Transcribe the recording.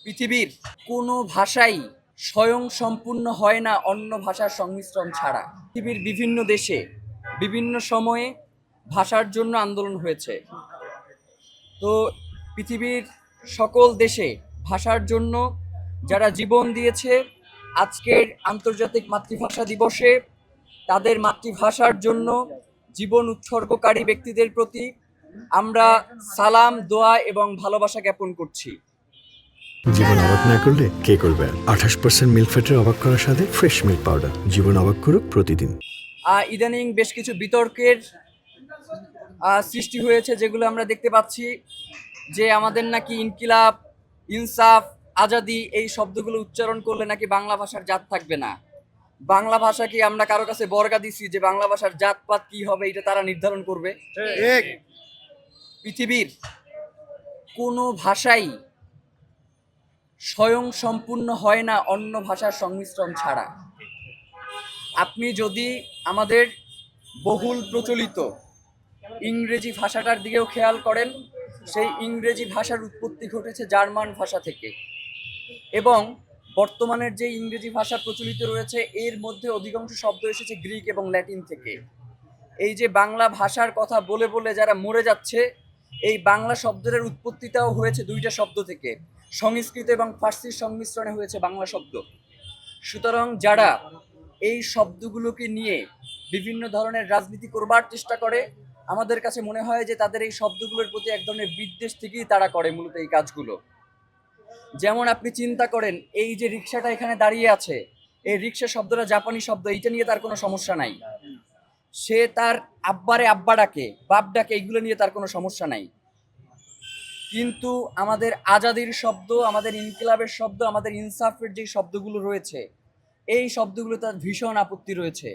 পৃথিবীর কোনো ভাষাই স্বয়ংসম্পূর্ণ হয় না অন্য ভাষার সংমিশ্রণ ছাড়া। পৃথিবীর বিভিন্ন দেশে বিভিন্ন সময়ে ভাষার জন্য আন্দোলন হয়েছে। তো পৃথিবীর সকল দেশে ভাষার জন্য যারা জীবন দিয়েছে, আজকের আন্তর্জাতিক মাতৃভাষা দিবসে তাদের মাতৃভাষার জন্য জীবন উৎসর্গকারী ব্যক্তিদের প্রতি আমরা সালাম, দোয়া এবং ভালোবাসা জ্ঞাপন করছি। জীবন অবাক না করলে কে করবে? 28% মিল্ক ফ্যাটের অবাক করার সাথে ফ্রেশ মিল্ক পাউডার। জীবন অবাক করুক প্রতিদিন। ইদানিং বেশ কিছু বিতর্কের সৃষ্টি হয়েছে, যেগুলো আমরা দেখতে পাচ্ছি যে আমাদের নাকি ইনকিলাব, ইনসাফ, আজাদি এই শব্দগুলো উচ্চারণ করলে নাকি বাংলা ভাষার জাত থাকবে না। বাংলা ভাষা কি আমরা কারো কাছে বর্গা দিছি যে বাংলা ভাষার জাতপাত কি হবে এটা তারা নির্ধারণ করবে? পৃথিবীর কোনো ভাষাই স্বয়ংসম্পূর্ণ হয় না অন্য ভাষার সংমিশ্রণ ছাড়া। আপনি যদি আমাদের বহুল প্রচলিত ইংরেজি ভাষাটার দিকেও খেয়াল করেন, সেই ইংরেজি ভাষার উৎপত্তি ঘটেছে জার্মান ভাষা থেকে, এবং বর্তমানের যে ইংরেজি ভাষা প্রচলিত রয়েছে এর মধ্যে অধিকাংশ শব্দ এসেছে গ্রিক এবং ল্যাটিন থেকে। এই যে বাংলা ভাষার কথা বলে বলে যারা মরে যাচ্ছে, এই বাংলা শব্দের উৎপত্তিটাও হয়েছে দুইটা শব্দ থেকে, সংস্কৃত এবং ফার্সির সংমিশ্রণে হয়েছে বাংলা শব্দ। সুতরাং যারা এই শব্দগুলোকে নিয়ে বিভিন্ন ধরনের রাজনীতি করবার চেষ্টা করে, আমাদের কাছে মনে হয় যে তাদের এই শব্দগুলোর প্রতি এক ধরনের বিদ্বেষ থেকেই তারা করে মূলত এই কাজগুলো। যেমন আপনি চিন্তা করেন, এই যে রিক্সাটা এখানে দাঁড়িয়ে আছে, এই রিক্সা শব্দটা জাপানি শব্দ, এটা নিয়ে তার কোনো সমস্যা নাই। সে তার আব্বারে আব্বা ডাকে, বাপ ডাকে, এইগুলো নিয়ে তার কোনো সমস্যা নাই। কিন্তু আমাদের আজাদির শব্দ, আমাদের ইনকিলাবের শব্দ, আমাদের ইনসাফের যে শব্দগুলো রয়েছে, এই শব্দগুলো তার ভীষণ আপত্তি রয়েছে।